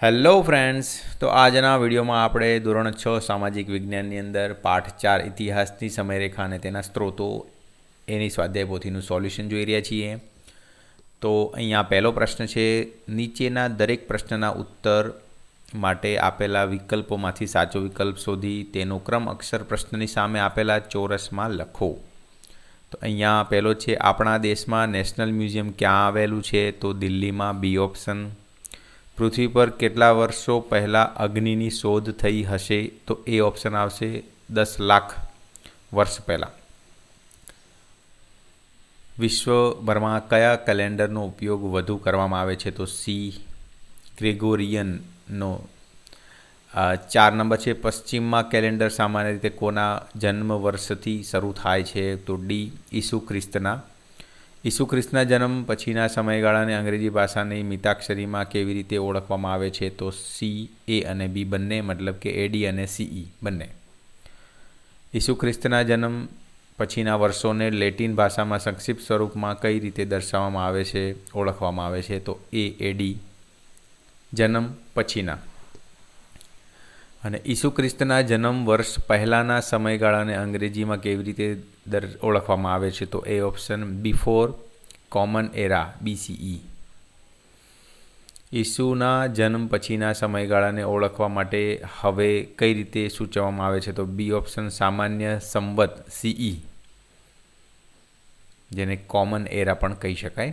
Hello friends, તો આજના વિડીયોમાં આપણે ધોરણ 6 સામાજિક વિજ્ઞાનની અંદર પાઠ 4 ઇતિહાસની સમયરેખા અને તેના સ્ત્રોતો એની સ્વાધ્યાય પોથીનું સોલ્યુશન જોઈ રહ્યા છીએ. તો અહીંયા પહેલો પ્રશ્ન છે, નીચેના દરેક પ્રશ્નના ઉત્તર માટે આપેલા વિકલ્પોમાંથી સાચો વિકલ્પ શોધી તેનો ક્રમ અક્ષર પ્રશ્નની સામે આપેલા ચોરસમાં લખો. તો અહીંયા પહેલો છે, આપણા દેશમાં નેશનલ મ્યુઝિયમ ક્યાં આવેલું છે? તો દિલ્હીમાં, બી ઓપ્શન. પૃથ્વી પર કેટલા વર્ષો પહેલાં અગ્નિની શોધ થઈ હશે? તો એ ઓપ્શન આવશે 10 લાખ વર્ષ પહેલાં. વિશ્વભરમાં કયા કેલેન્ડરનો ઉપયોગ વધુ કરવામાં આવે છે? તો સી ગ્રેગોરિયનનો. 4 નંબર છે, પશ્ચિમમાં કેલેન્ડર સામાન્ય રીતે કોના જન્મ વર્ષથી શરૂ થાય છે? તો ડી ઈસુ ખ્રિસ્તના. ઈસુ ખ્રિસ્તના જન્મ પછીના સમયગાળાને અંગ્રેજી ભાષાની મિતાક્ષરીમાં કેવી રીતે ઓળખવામાં આવે છે? તો સી, એ અને બી બંને, મતલબ કે એડી અને સીઈ બંને. ઈસુ ખ્રિસ્તના જન્મ પછીના વર્ષોને લેટિન ભાષામાં સંક્ષિપ્ત સ્વરૂપમાં કઈ રીતે દર્શાવવામાં આવે છે, ઓળખવામાં આવે છે? તો એ એડી, જન્મ પછીના. અને ઈસુ ખ્રિસ્તના જન્મ વર્ષ પહેલાંના સમયગાળાને અંગ્રેજીમાં કેવી રીતે ઓળખવામાં આવે છે? તો એ ઓપ્શન બિફોર કોમન એરા, બીસીઈ. ઈસુના જન્મ પછીના સમયગાળાને ઓળખવા માટે હવે કઈ રીતે સૂચવવામાં આવે છે? તો બી ઓપ્શન સામાન્ય સંવત, સીઈ, જેને કોમન એરા પણ કહી શકાય.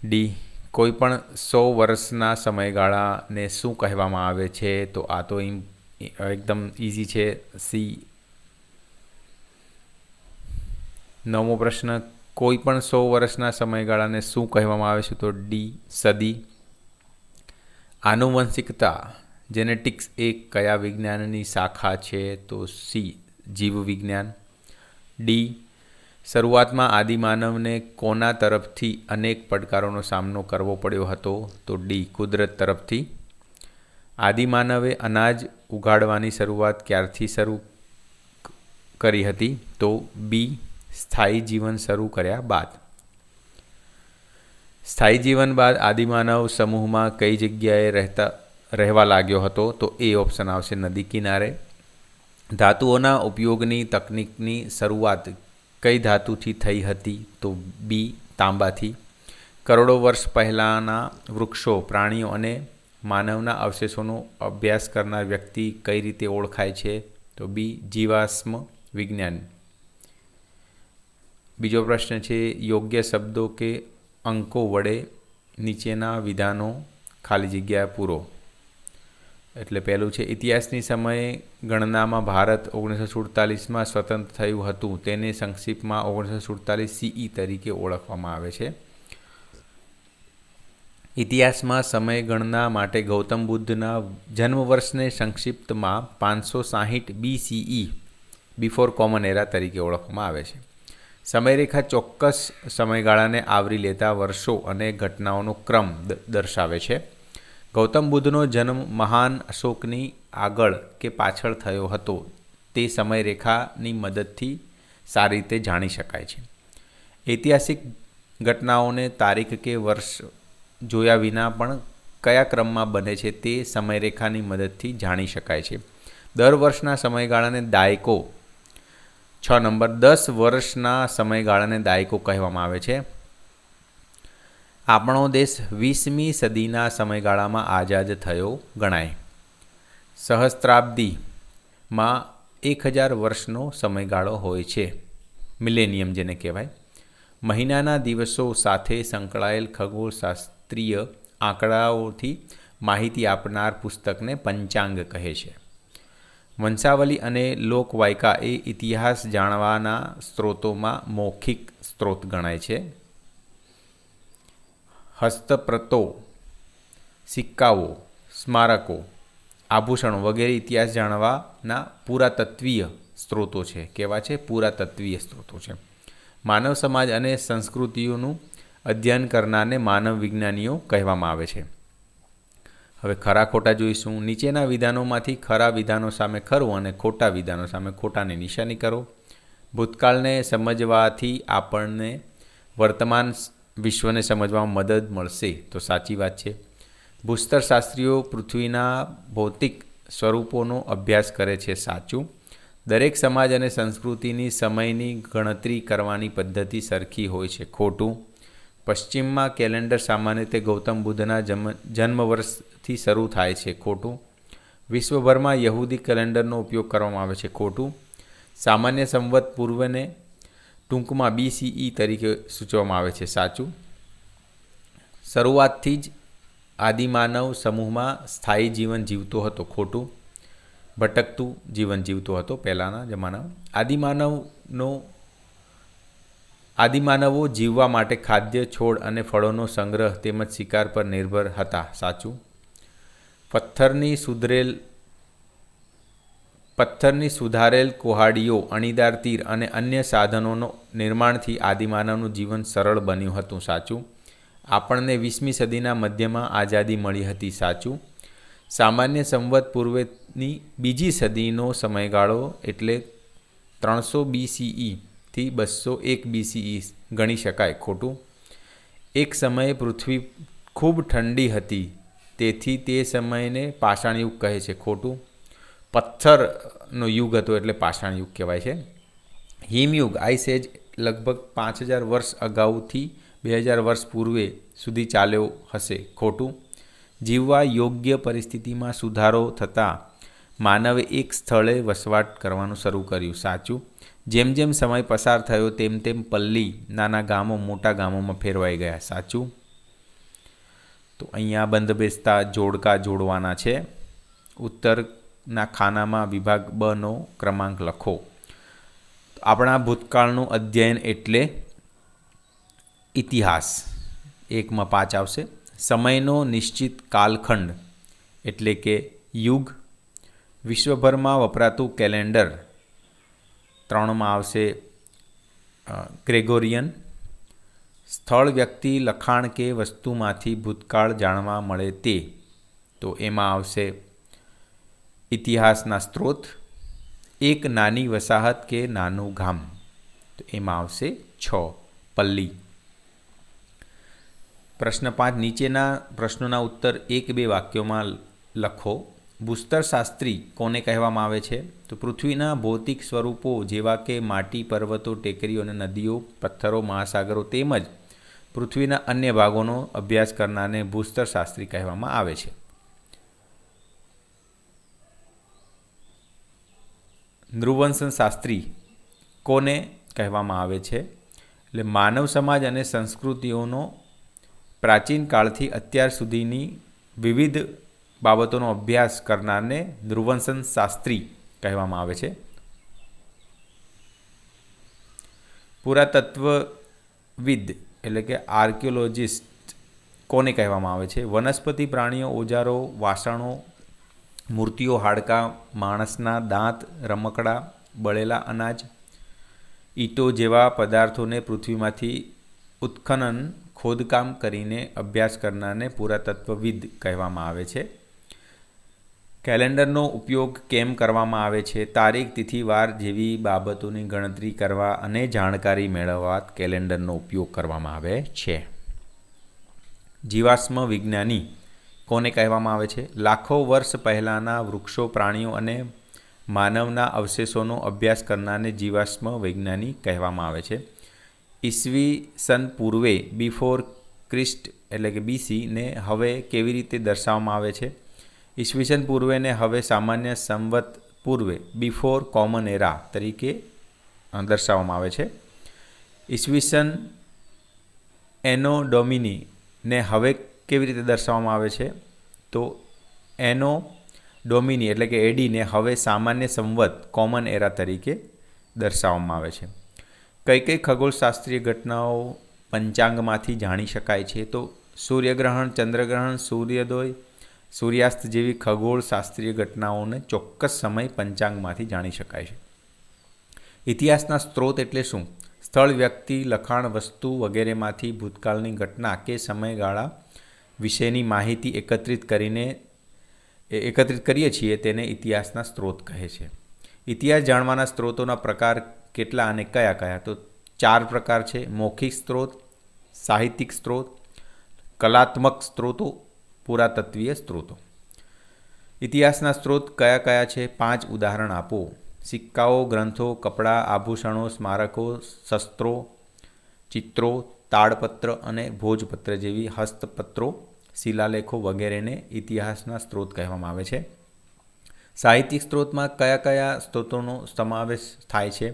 ડી કોઈ પણ 100 વર્ષના સમયગાળાને શું કહેવામાં આવે છે? તો આ તો એકદમ ઇઝી છે, સી. 9મો પ્રશ્ન, કોઈ પણ 100 વર્ષના સમયગાળાને શું કહેવામાં આવે છે? તો ડી સદી. આનુવંશિકતા, જેનેટિક્સ, એ કયા વિજ્ઞાનની શાખા છે? તો સી જીવવિજ્ઞાન. ડી શરૂઆતમાં આદિમાનવને કોના તરફથી અનેક પડકારોનો સામનો કરવો પડ્યો હતો? તો ડી કુદરત તરફથી. આદિમાનવે અનાજ ઉગાડવાની શરૂઆત ક્યારથી શરૂ કરી હતી? તો બી સ્થાયી જીવન શરૂ કર્યા બાદ. સ્થાયી જીવન બાદ આદિમાનવ સમૂહમાં કઈ જગ્યાએ રહેવા લાગ્યો હતો? તો એ ઓપ્શન આવશે નદી કિનારે. ધાતુઓના ઉપયોગની તકનિકની શરૂઆત કઈ ધાતુથી થઈ હતી? તો બી તાંબાથી. કરોડો વર્ષ પહેલાંના વૃક્ષો, પ્રાણીઓ અને માનવના અવશેષોનો અભ્યાસ કરનાર વ્યક્તિ કઈ રીતે ઓળખાય છે? તો બી જીવાશ્મ વિજ્ઞાન. બીજો પ્રશ્ન છે, યોગ્ય શબ્દો કે અંકો વડે નીચેના વિધાનો ખાલી જગ્યા પૂરો. એટલે પહેલું છે, ઇતિહાસની સમયે ગણનામાં ભારત 1947માં સ્વતંત્ર થયું હતું. તેને સંક્ષિપ્તમાં 1947 સીઈ તરીકે ઓળખવામાં આવે છે. ઇતિહાસમાં સમય ગણના માટે ગૌતમ બુદ્ધના જન્મ વર્ષને સંક્ષિપ્તમાં 560 બીસીઈ, બિફોર કોમન એરા તરીકે ઓળખવામાં આવે છે. સમયરેખા ચોક્કસ સમયગાળાને આવરી લેતા વર્ષો અને ઘટનાઓનો ક્રમ દર્શાવે છે. ગૌતમ બુદ્ધનો જન્મ મહાન અશોકની આગળ કે પાછળ થયો હતો તે સમયરેખાની મદદથી સારી રીતે જાણી શકાય છે. ઐતિહાસિક ઘટનાઓને તારીખ કે વર્ષ જોયા વિના પણ કયા ક્રમમાં બને છે તે સમયરેખાની મદદથી જાણી શકાય છે. દર વર્ષના સમયગાળાને દાયકો. 6 નંબર, 10 વર્ષના સમયગાળાને દાયકો કહેવામાં આવે છે. આપણો દેશ 20મી સદીના સમયગાળામાં આઝાદ થયો ગણાય. સહસ્ત્રાબ્દીમાં 1000 વર્ષનો સમયગાળો હોય છે, મિલેનિયમ જેને કહેવાય. મહિનાના દિવસો સાથે સંકળાયેલ ખગોળશાસ્ત્રીય આંકડાઓથી માહિતી આપનાર પુસ્તકને પંચાંગ કહે છે. વંશાવલી અને લોકવાયકા એ ઇતિહાસ જાણવાના સ્ત્રોતોમાં મૌખિક સ્ત્રોત ગણાય છે. હસ્તપ્રતો, સિક્કાઓ, સ્મારકો, આભૂષણો વગેરે ઇતિહાસ જાણવાના પુરાતત્વીય સ્ત્રોતો છે. કેવા છે? પુરાતત્વીય સ્ત્રોતો છે. માનવ સમાજ અને સંસ્કૃતિઓનું અધ્યયન કરનારને માનવ વિજ્ઞાનીઓ કહેવામાં આવે છે. હવે ખરા ખોટા જોઈશું. નીચેના વિધાનોમાંથી ખરા વિધાનો સામે ખરું અને ખોટા વિધાનો સામે ખોટાની નિશાની કરો. ભૂતકાળને સમજવાથી આપણને વર્તમાન વિશ્વને સમજવામાં મદદ મળશે, તો સાચી વાત છે. ભૂસ્તરશાસ્ત્રીઓ પૃથ્વીના ભૌતિક સ્વરૂપોનો અભ્યાસ કરે છે. સાચું. દરેક સમાજ અને સંસ્કૃતિની સમયની ગણતરી કરવાની પદ્ધતિ સરખી હોય છે. ખોટું. પશ્ચિમમાં કેલેન્ડર સામાન્ય રીતે ગૌતમ બુદ્ધના જન્મ વર્ષથી શરૂ થાય છે. ખોટું. વિશ્વભરમાં યહૂદી કેલેન્ડરનો ઉપયોગ કરવામાં આવે છે. ખોટું. સામાન્ય સંવત પૂર્વને ટૂંકમાં BCE તરીકે સૂચવવામાં આવે છે. સાચું. શરૂઆતથી જ આદિમાનવ સમૂહમાં સ્થાયી જીવન જીવતો હતો. ખોટું. ભટકતું જીવન જીવતો હતો પહેલાંના જમાનામાં. આદિમાનવો જીવવા માટે ખાદ્ય, છોડ અને ફળોનો સંગ્રહ તેમજ શિકાર પર નિર્ભર હતા. સાચું. પથ્થરની સુધારેલ કુહાડીઓ, અણીદાર તીર અને અન્ય સાધનોનો નિર્માણથી આદિમાનવનું જીવન સરળ બન્યું હતું. સાચું. આપણને 20મી સદીના મધ્યમાં આઝાદી મળી હતી. સાચું. સામાન્ય સંવત પૂર્વેની બીજી સદીનો સમયગાળો એટલે 300 BCE થી 201 BCE ગણી શકાય. ખોટું. એક સમયે પૃથ્વી ખૂબ ઠંડી હતી, તેથી તે સમયને પાષાણ યુગ કહે છે. ખોટું. પથ્થરનો યુગ હતો એટલે પાષાણ યુગ કહેવાય છે. હિમયુગ આઈસ એજ લગભગ 5000 વર્ષ અગાઉથી 2000 વર્ષ પૂર્વે સુધી ચાલ્યો હશે. ખોટું. જીવવા યોગ્ય પરિસ્થિતિમાં સુધારો થતાં માનવે એક સ્થળે વસવાટ કરવાનું શરૂ કર્યું. સાચું. જેમ જેમ સમય પસાર થયો તેમ તેમ પલ્લી નાના ગામો મોટા ગામોમાં ફેરવાઈ ગયા. સાચું. તો અહીંયા બંધ બેસતા જોડકા જોડવાના છે. ઉત્તરના ખાનામાં વિભાગ બનો ક્રમાંક લખો. આપણા ભૂતકાળનું અધ્યયન એટલે ઇતિહાસ. 1માં 5 આવશે. સમયનો નિશ્ચિત કાલખંડ એટલે કે યુગ. વિશ્વભરમાં વપરાતું કેલેન્ડર 3માં આવશે ગ્રેગોરિયન. સ્થળ, વ્યક્તિ, લખાણ કે વસ્તુમાંથી ભૂતકાળ જાણવા મળે તે, તો એમાં આવશે ઇતિહાસના સ્ત્રોત. એક નાની વસાહત કે નાનું ગામ, તો એમાં આવશે 6 પલ્લી. પ્રશ્ન 5. નીચેના પ્રશ્નોના ઉત્તર 1-2 વાક્યોમાં લખો. ભૂસ્તરશાસ્ત્રી કોને કહેવામાં આવે છે? તો પૃથ્વીના ભૌતિક સ્વરૂપો જેવા કે માટી, પર્વતો, ટેકરીઓ અને નદીઓ, પથ્થરો, મહાસાગરો તેમજ પૃથ્વીના અન્ય ભાગોનો અભ્યાસ કરનારને ભૂસ્તરશાસ્ત્રી કહેવામાં આવે છે. નૃવંશશાસ્ત્રી કોને કહેવામાં આવે છે? એટલે માનવ સમાજ અને સંસ્કૃતિઓનો પ્રાચીન કાળથી અત્યાર સુધીની વિવિધ બાબતોનો અભ્યાસ કરનારને નૃવંશશાસ્ત્રી કહેવામાં આવે છે. પુરાતત્વવિદ એટલે કે આર્કિયોલોજિસ્ટ કોને કહેવામાં આવે છે? વનસ્પતિ, પ્રાણીઓ, ઓજારો, વાસણો, મૂર્તિઓ, હાડકાં, માણસના દાંત, રમકડાં, બળેલા અનાજ, ઈંટો જેવા પદાર્થોને પૃથ્વીમાંથી ઉત્ખનન ખોદકામ કરીને અભ્યાસ કરનારને પુરાતત્વવિદ કહેવામાં આવે છે. કેલેન્ડરનો ઉપયોગ કેમ કરવામાં આવે છે? તારીખ, તિથિ, વાર જેવી બાબતોની ગણતરી કરવા અને જાણકારી મેળવવા કેલેન્ડરનો ઉપયોગ કરવામાં આવે છે. જીવાશ્મ વિજ્ઞાની કોને કહેવામાં આવે છે? લાખો વર્ષ પહેલાંના વૃક્ષો, પ્રાણીઓ અને માનવના અવશેષોનો અભ્યાસ કરનારને જીવાશ્મ વિજ્ઞાની કહેવામાં આવે છે. ઈસવીસન પૂર્વે બિફોર ક્રિસ્ટ એટલે કે BC ને હવે કેવી રીતે દર્શાવવામાં આવે છે? ઈસવીસન પૂર્વેને હવે સામાન્ય સંવત પૂર્વે બિફોર કોમન એરા તરીકે દર્શાવવામાં આવે છે. ઈસવીસન એનો ડોમિનીને હવે કેવી રીતે દર્શાવવામાં આવે છે? તો એનો ડોમિની એટલે કે ADને હવે સામાન્ય સંવત કોમન એરા તરીકે દર્શાવવામાં આવે છે. કઈ કઈ ખગોળશાસ્ત્રીય ઘટનાઓ પંચાંગમાંથી જાણી શકાય છે? તો સૂર્યગ્રહણ, ચંદ્રગ્રહણ, સૂર્યોદય, સૂર્યાસ્ત જેવી ખગોળશાસ્ત્રીય ઘટનાઓને ચોક્કસ સમય પંચાંગમાંથી જાણી શકાય છે. ઇતિહાસના સ્ત્રોત એટલે શું? સ્થળ, વ્યક્તિ, લખાણ, વસ્તુ વગેરેમાંથી ભૂતકાળની ઘટના કે સમયગાળા વિશેની માહિતી એકત્રિત કરીએ છીએ તેને ઇતિહાસના સ્ત્રોત કહે છે. ઇતિહાસ જાણવાના સ્ત્રોતોના પ્રકાર કેટલા અને કયા કયા? તો 4 પ્રકાર છે. મૌખિક સ્ત્રોત, સાહિત્યિક સ્ત્રોત, કલાત્મક સ્ત્રોતો પુરાતત્વીય સ્ત્રોતો. ઇતિહાસના સ્ત્રોત કયા કયા છે? 5 ઉદાહરણ આપો. સિક્કાઓ, ગ્રંથો, કપડાં, આભૂષણો, સ્મારકો, શસ્ત્રો, ચિત્રો, તાડપત્ર અને ભોજપત્ર જેવી હસ્તપત્રો, શિલાલેખો વગેરેને ઇતિહાસના સ્ત્રોત કહેવામાં આવે છે. સાહિત્યિક સ્ત્રોતમાં કયા કયા સ્ત્રોતોનો સમાવેશ થાય છે?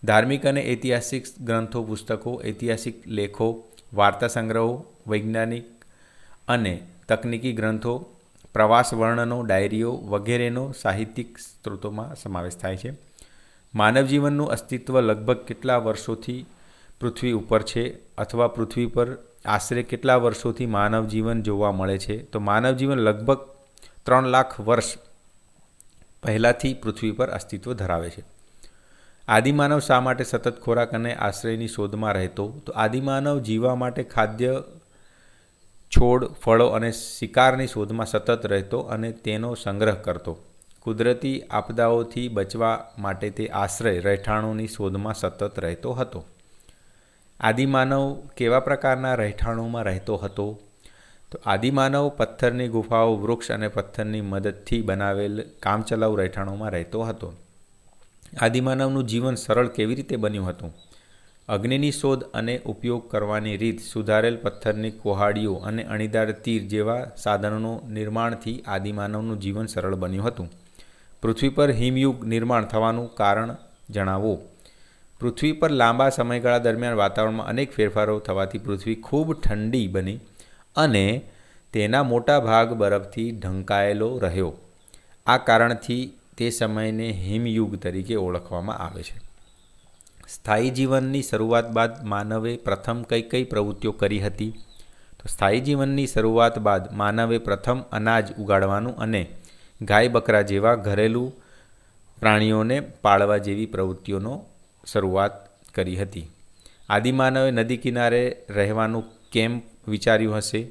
ધાર્મિક અને ઐતિહાસિક ગ્રંથો, પુસ્તકો, ઐતિહાસિક લેખો, વાર્તા સંગ્રહો, વૈજ્ઞાનિક અને તકનીકી ગ્રંથો, પ્રવાસ વર્ણનો, ડાયરીઓ વગેરેનો સાહિત્યિક સ્ત્રોતોમાં સમાવેશ થાય છે. માનવ જીવનનું અસ્તિત્વ લગભગ કેટલા વર્ષોથી પૃથ્વી ઉપર છે અથવા પૃથ્વી પર આશરે કેટલા વર્ષોથી માનવ જીવન જોવા મળે છે? તો માનવ જીવન લગભગ 3 લાખ વર્ષ પહેલાંથી પૃથ્વી પર અસ્તિત્વ ધરાવે છે. આદિમાનવ શા માટે સતત ખોરાક અને આશ્રયની શોધમાં રહેતો? તો આદિમાનવ જીવવા માટે ખાદ્ય, છોડ, ફળો અને શિકારની શોધમાં સતત રહેતો અને તેનો સંગ્રહ કરતો. કુદરતી આપદાઓથી બચવા માટે તે આશ્રય, રહેઠાણોની શોધમાં સતત રહેતો હતો. આદિમાનવ કેવા પ્રકારના રહેઠાણોમાં રહેતો હતો? તો આદિમાનવ પથ્થરની ગુફાઓ, વૃક્ષ અને પથ્થરની મદદથી બનાવેલ કામચલાઉ રહેઠાણોમાં રહેતો હતો. આદિમાનવનું જીવન સરળ કેવી રીતે બન્યું હતું? અગ્નિની શોધ અને ઉપયોગ કરવાની રીત, સુધારેલ પથ્થરની કુહાડીઓ અને અણીદાર તીર જેવા સાધનોનું નિર્માણથી આદિમાનવનું જીવન સરળ બન્યું હતું. પૃથ્વી પર હિમયુગ નિર્માણ થવાનું કારણ જણાવો. પૃથ્વી પર લાંબા સમયગાળા દરમિયાન વાતાવરણમાં અનેક ફેરફારો થવાથી પૃથ્વી ખૂબ ઠંડી બની અને તેના મોટા ભાગ બરફથી ઢંકાયેલો રહ્યો. આ કારણથી તે સમયને હિમયુગ તરીકે ઓળખવામાં આવે છે. સ્થાયી જીવનની શરૂઆત બાદ માનવે પ્રથમ કઈ કઈ પ્રવૃત્તિઓ કરી હતી? તો સ્થાયી જીવનની શરૂઆત બાદ માનવે પ્રથમ અનાજ ઉગાડવાનું અને ગાય બકરા જેવા ઘરેલું પ્રાણીઓને પાળવા જેવી પ્રવૃત્તિઓનો શરૂઆત કરી હતી. આદિમાનવે નદી કિનારે રહેવાનું કેમ વિચાર્યું હશે?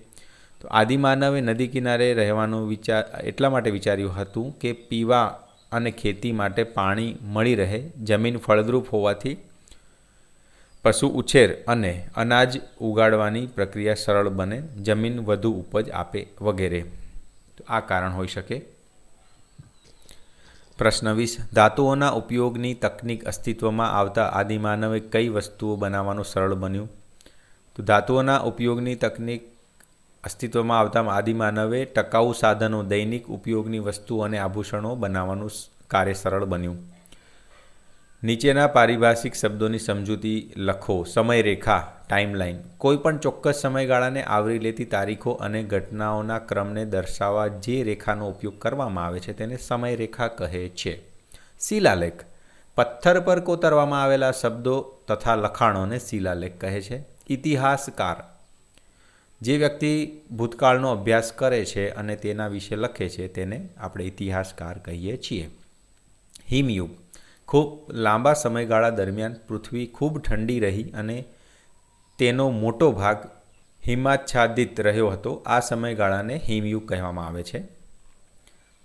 તો આદિમાનવે નદી કિનારે રહેવાનું એટલા માટે વિચાર્યું હતું કે પીવા અને ખેતી માટે પાણી મળી રહે, જમીન ફળદ્રુપ હોવાથી પશુ ઉછેર અને અનાજ ઉગાડવાની પ્રક્રિયા સરળ બને, જમીન વધુ ઉપજ આપે વગેરે. તો આ કારણ હોઈ શકે. પ્રશ્ન 20. ધાતુઓના ઉપયોગની તકનીક અસ્તિત્વમાં આવતા આદિમાનવે કઈ વસ્તુઓ બનાવવાનું સરળ બન્યું? તો ધાતુઓના ઉપયોગની તકનીક અસ્તિત્વમાં આવતા આદિમાનવે ટકાઉ સાધનો, દૈનિક ઉપયોગની વસ્તુઓ અને આભૂષણો બનાવવાનું કાર્ય સરળ બન્યું. નીચેના પારિભાષિક શબ્દોની સમજૂતી લખો. સમયરેખા, ટાઈમલાઈન, કોઈપણ ચોક્કસ સમયગાળાને આવરી લેતી તારીખો અને ઘટનાઓના ક્રમને દર્શાવવા જે રેખાનો ઉપયોગ કરવામાં આવે છે તેને સમયરેખા કહે છે. શિલાલેખ, પથ્થર પર કોતરવામાં આવેલા શબ્દો તથા લખાણોને શિલાલેખ કહે છે. ઇતિહાસકાર, જે વ્યક્તિ ભૂતકાળનો અભ્યાસ કરે છે અને તેના વિશે લખે છે તેને આપણે ઇતિહાસકાર કહીએ છીએ. હિમયુગ, ખૂબ લાંબા સમયગાળા દરમિયાન પૃથ્વી ખૂબ ઠંડી રહી અને તેનો મોટો ભાગ હિમાચ્છાદિત રહ્યો હતો. આ સમયગાળાને હિમયુગ કહેવામાં આવે છે.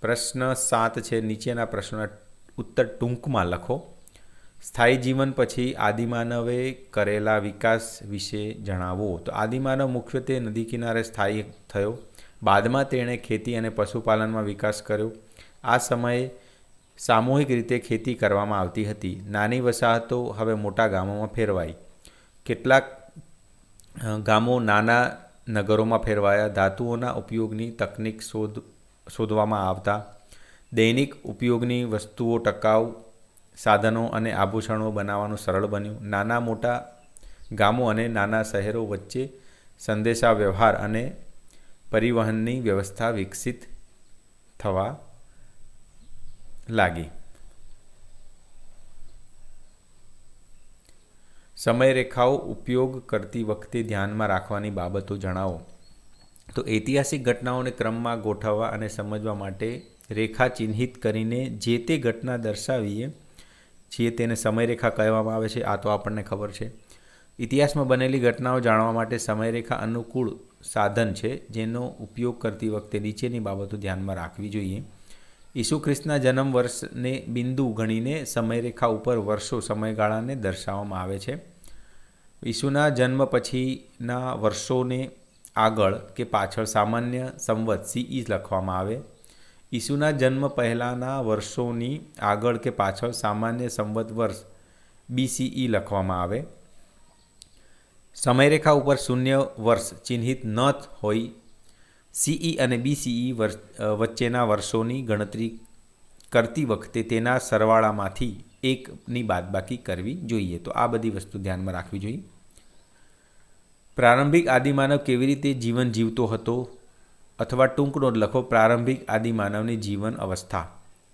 પ્રશ્ન 7 છે. નીચેના પ્રશ્નોના ઉત્તર ટૂંકમાં લખો. સ્થાયી જીવન પછી આદિમાનવે કરેલા વિકાસ વિશે જણાવો. તો આદિમાનવ મુખ્યત્વે નદી કિનારે સ્થાયી થયો. બાદમાં તેણે ખેતી અને પશુપાલનમાં વિકાસ કર્યો. આ સમયે સામૂહિક રીતે ખેતી કરવામાં આવતી હતી. નાની વસાહતો હવે મોટા ગામોમાં ફેરવાઈ. કેટલાક ગામો નાના નગરોમાં ફેરવાયા. ધાતુઓના ઉપયોગની તકનીક શોધવામાં આવતા દૈનિક ઉપયોગની વસ્તુઓ, ટકાઉ સાધનો અને આભૂષણો બનાવવાનું સરળ બન્યું. નાના મોટા ગામો અને નાના શહેરો વચ્ચે સંદેશા વ્યવહાર અને પરિવહનની વ્યવસ્થા વિકસિત થવા લાગી. સમયરેખાઓ ઉપયોગ કરતી વખતે ધ્યાનમાં રાખવાની બાબતો જણાવો. તો ઐતિહાસિક ઘટનાઓને ક્રમમાં ગોઠવવા અને સમજવા માટે રેખા ચિહ્નિત કરીને જે તે ઘટના દર્શાવીએ છીએ તેને સમયરેખા કહેવામાં આવે છે. આ તો આપણને ખબર છે. ઇતિહાસમાં બનેલી ઘટનાઓ જાણવા માટે સમયરેખા અનુકૂળ સાધન છે જેનો ઉપયોગ કરતી વખતે નીચેની બાબતો ધ્યાનમાં રાખવી જોઈએ. ઈસુ ખ્રિસ્તના જન્મ વર્ષને બિંદુ ગણીને સમયરેખા ઉપર વર્ષો સમયગાળાને દર્શાવવામાં આવે છે. ઈસુના જન્મ પછીના વર્ષોને આગળ કે પાછળ સામાન્ય સંવત CE લખવામાં આવે. ઈસુના જન્મ પહેલાંના વર્ષોની આગળ કે પાછળ સામાન્ય સંવત વર્ષ BCE લખવામાં આવે. સમયરેખા ઉપર શૂન્ય વર્ષ ચિહ્નિત ન હોય CE અને BCE વચ્ચેના વર્ષોની ગણતરી કરતી વખતે તેના સરવાળામાંથી એકની બાદબાકી કરવી જોઈએ. તો આ બધી વસ્તુ ધ્યાનમાં રાખવી જોઈએ. પ્રારંભિક આદિમાનવ કેવી રીતે જીવન જીવતો હતો, અથવા ટૂંક નોંધ લખો પ્રારંભિક આદિમાનવની જીવન અવસ્થા.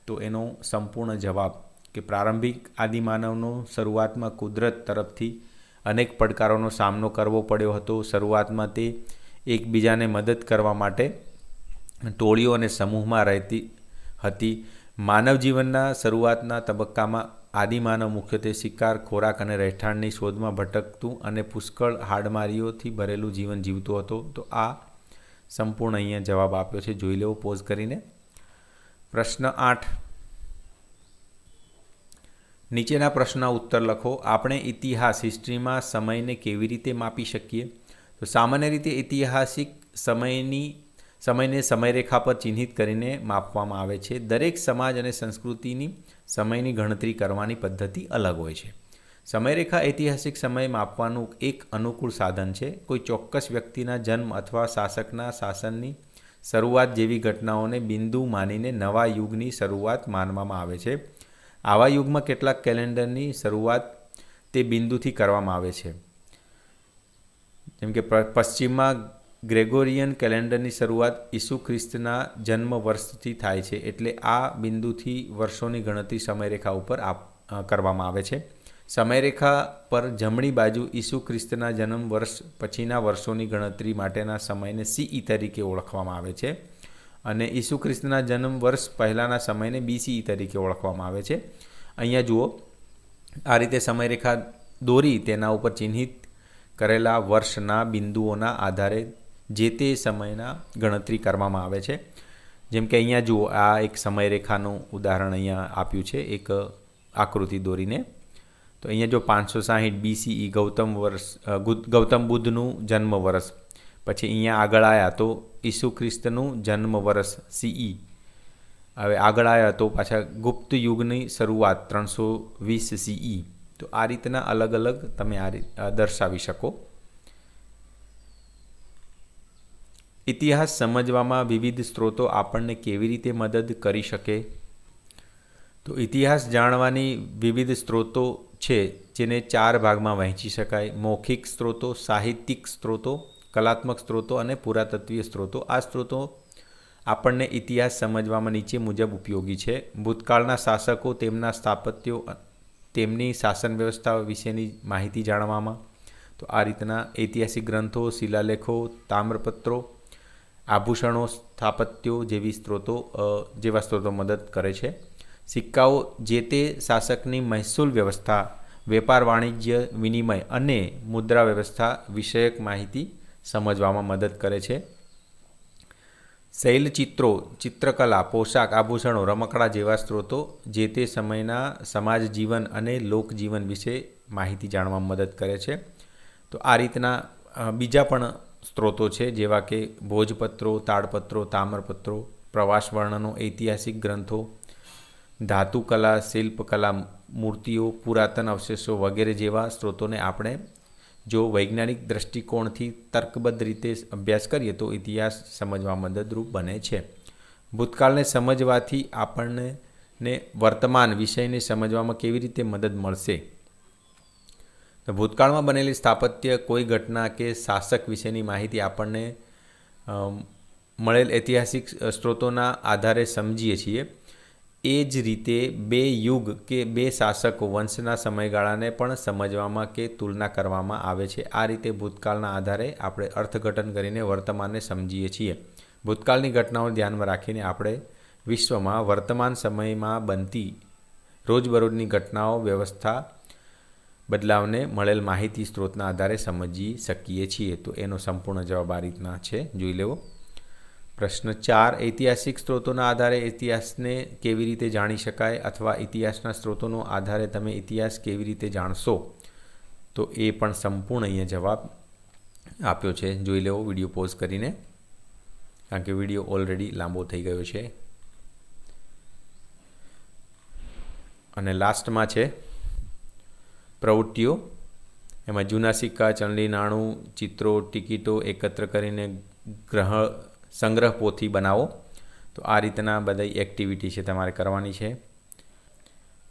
તો એનો સંપૂર્ણ જવાબ કે પ્રારંભિક આદિમાનવનો શરૂઆતમાં કુદરત તરફથી અનેક પડકારોનો સામનો કરવો પડ્યો હતો. શરૂઆતમાં તે એકબીજાને મદદ કરવા માટે ટોળીઓ અને સમૂહમાં રહેતી હતી. માનવ જીવનના શરૂઆતના તબક્કામાં આદિમાનવ મુખ્યત્વે શિકાર, ખોરાક અને રહેઠાણની શોધમાં ભટકતું અને પુષ્કળ હાડમારીઓથી ભરેલું જીવન જીવતો હતો. તો આ સંપૂર્ણ અહીંયા જવાબ આપ્યો છે, જોઈ લેવો પોઝ કરીને. પ્રશ્ન 8. નીચેના પ્રશ્નના ઉત્તર લખો. આપણે ઇતિહાસ હિસ્ટ્રીમાં સમયને કેવી રીતે માપી શકીએ? તો સામાન્ય રીતે ઐતિહાસિક સમયને સમયરેખા પર ચિહ્નિત કરીને માપવામાં આવે છે. દરેક સમાજ અને સંસ્કૃતિની સમયની ગણતરી કરવાની પદ્ધતિ અલગ હોય છે. સમયરેખા ઐતિહાસિક સમય માપવાનું એક અનુકૂળ સાધન છે. કોઈ ચોક્કસ વ્યક્તિના જન્મ અથવા શાસકના શાસનની શરૂઆત જેવી ઘટનાઓને બિંદુ માનીને નવા યુગની શરૂઆત માનવામાં આવે છે. આવા યુગમાં કેટલાક કેલેન્ડરની શરૂઆત તે બિંદુથી કરવામાં આવે છે. જેમ કે પશ્ચિમમાં ગ્રેગોરિયન કેલેન્ડરની શરૂઆત ઈસુ ખ્રિસ્તના જન્મ વર્ષથી થાય છે. એટલે આ બિંદુથી વર્ષોની ગણતરી સમયરેખા ઉપર કરવામાં આવે છે. સમયરેખા પર જમણી બાજુ ઈસુ ખ્રિસ્તના જન્મ વર્ષ પછીના વર્ષોની ગણતરી માટેના સમયને CE તરીકે ઓળખવામાં આવે છે. અને ઈસુ ખ્રિસ્તના જન્મ વર્ષ પહેલાંના સમયને BCE તરીકે ઓળખવામાં આવે છે. અહીંયા જુઓ, આ રીતે સમયરેખા દોરી તેના ઉપર ચિહ્નિત કરેલા વર્ષના બિંદુઓના આધારે જે તે સમયના ગણતરી કરવામાં આવે છે. જેમ કે અહીંયા જુઓ, આ એક સમયરેખાનું ઉદાહરણ અહીંયા આપ્યું છે એક આકૃતિ દોરીને. તો અહીંયા જો 560 BCE ગૌતમ બુદ્ધનું જન્મ વર્ષ, પછી અહીંયા આગળ આવ્યા તો ઈસુ ખ્રિસ્તનું જન્મ વર્ષ CE. હવે આગળ આવ્યા તો પાછા ગુપ્ત યુગની શરૂઆત 320 CE. તો આ રીતના અલગ અલગ તમે દર્શાવી શકો. ઇતિહાસ સમજવામાં વિવિધ સ્ત્રોતો આપણને કેવી રીતે મદદ કરી શકે? તો ઇતિહાસ જાણવાની વિવિધ સ્ત્રોતો છે, જેને 4 ભાગમાં વહેંચી શકાય. મૌખિક સ્ત્રોતો, સાહિત્યિક સ્ત્રોતો, કલાત્મક સ્ત્રોતો અને પુરાતત્વીય સ્ત્રોતો. આ સ્ત્રોતો આપણને ઇતિહાસ સમજવામાં નીચે મુજબ ઉપયોગી છે. ભૂતકાળના શાસકો, તેમના સ્થાપત્યો, તેમની શાસન વ્યવસ્થા વિશેની માહિતી જાણવામાં. તો આ રીતના ઐતિહાસિક ગ્રંથો, શિલાલેખો, તામ્રપત્રો, આભૂષણો, સ્થાપત્યો જેવા સ્ત્રોતો મદદ કરે છે. સિક્કાઓ જે તે શાસકની મહેસૂલ વ્યવસ્થા, વેપાર, વાણિજ્ય, વિનિમય અને મુદ્રા વ્યવસ્થા વિષયક માહિતી સમજવામાં મદદ કરે છે. શૈલચિત્રો, ચિત્રકલા, પોશાક, આભૂષણો, રમકડા જેવા સ્ત્રોતો જે તે સમયના સમાજ જીવન અને લોકજીવન વિશે માહિતી જાણવામાં મદદ કરે છે. તો આ રીતના બીજા પણ સ્ત્રોતો છે, જેવા કે ભોજપત્રો, તાડપત્રો, તામ્રપત્રો, પ્રવાસ વર્ણનો, ઐતિહાસિક ગ્રંથો, ધાતુકલા, શિલ્પકલા, મૂર્તિઓ, પુરાતન અવશેષો વગેરે જેવા સ્ત્રોતોને આપણે જો વૈજ્ઞાનિક દૃષ્ટિકોણથી તર્કબદ્ધ રીતે અભ્યાસ કરીએ તો ઇતિહાસ સમજવા મદદરૂપ બને છે. ભૂતકાળને સમજવાથી આપણને વર્તમાન વિષયને સમજવામાં કેવી રીતે મદદ મળશે? તો ભૂતકાળમાં બનેલી સ્થાપત્ય, કોઈ ઘટના કે શાસક વિશેની માહિતી આપણને મળેલ ઐતિહાસિક સ્ત્રોતોના આધારે સમજીએ છીએ. એ જ રીતે 2 યુગ કે 2 શાસકો વંશના સમયગાળાને પણ સમજવામાં કે તુલના કરવામાં આવે છે. આ રીતે ભૂતકાળના આધારે આપણે અર્થઘટન કરીને વર્તમાનને સમજીએ છીએ. ભૂતકાળની ઘટનાઓને ધ્યાનમાં રાખીને આપણે વિશ્વમાં વર્તમાન સમયમાં બનતી રોજબરોજની ઘટનાઓ, વ્યવસ્થા, બદલાવને મળેલ માહિતી સ્ત્રોતના આધારે સમજી શકીએ છીએ. તો એનો સંપૂર્ણ જવાબ આ રીતના છે, જોઈ લેવો. પ્રશ્ન 4. ઐતિહાસિક સ્ત્રોતોના આધારે ઇતિહાસને કેવી રીતે જાણી શકાય, અથવા ઇતિહાસના સ્ત્રોતોનો આધારે તમે ઇતિહાસ કેવી રીતે જાણશો? તો એ પણ સંપૂર્ણ અહીંયા જવાબ આપ્યો છે, જોઈ લેવો વિડીયો પોઝ કરીને, કારણ કે વિડીયો ઓલરેડી લાંબો થઈ ગયો છે. અને લાસ્ટમાં છે પ્રવૃત્તિઓ. એમાં જૂના સિક્કા, ચલણી નાણું, ચિત્રો, ટિકિટો એકત્ર કરીને સંગ્રહ પોથી બનાવો. તો આ રીતના બધી એક્ટિવિટી છે તમારે કરવાની છે.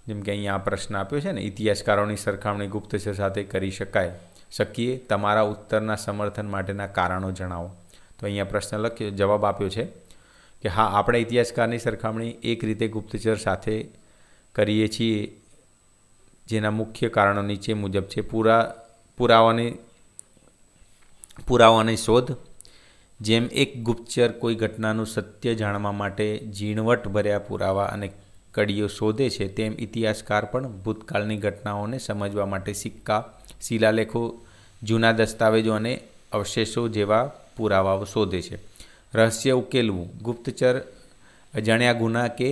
જેમ કે અહીંયા આ પ્રશ્ન આપ્યો છે ને, ઇતિહાસકારોની સરખામણી ગુપ્તચર સાથે કરી શકીએ. તમારા ઉત્તરના સમર્થન માટેના કારણો જણાવો. તો અહીંયા પ્રશ્ન લખ્યો, જવાબ આપ્યો છે કે હા, આપણે ઇતિહાસકારની સરખામણી એક રીતે ગુપ્તચર સાથે કરીએ છીએ, જેના મુખ્ય કારણો નીચે મુજબ છે. પુરાવાની શોધ. જેમ એક ગુપ્તચર કોઈ ઘટનાનું સત્ય જાણવા માટે ઝીણવટભર્યા પુરાવા અને કડીઓ શોધે છે, તેમ ઇતિહાસકાર પણ ભૂતકાળની ઘટનાઓને સમજવા માટે સિક્કા, શિલાલેખો, જૂના દસ્તાવેજો અને અવશેષો જેવા પુરાવાઓ શોધે છે. રહસ્ય ઉકેલવું. ગુપ્તચર અજાણ્યા ગુના કે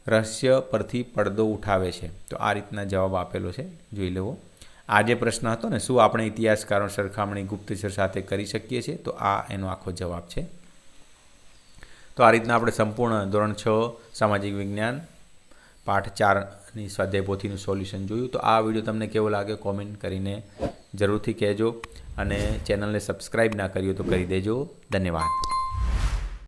રહસ્ય પરથી પડદો ઉઠાવે છે. તો આ રીતના જવાબ આપેલો છે, જોઈ લેવો. આ જે પ્રશ્ન હતો ને, શું આપણે ઇતિહાસકારો સરખામણી ગુપ્તચર સાથે કરી શકીએ છીએ, તો આ એનો આખો જવાબ છે. તો આ રીતના આપણે સંપૂર્ણ ધોરણ 6 સામાજિક વિજ્ઞાન પાઠ 4ની સ્વાધ્યાય પોથીનું સોલ્યુશન જોયું. તો આ વિડીયો તમને કેવો લાગ્યો કોમેન્ટ કરીને જરૂરથી કહેજો, અને ચેનલને સબસ્ક્રાઈબ ના કરી હોય તો કરી દેજો. ધન્યવાદ.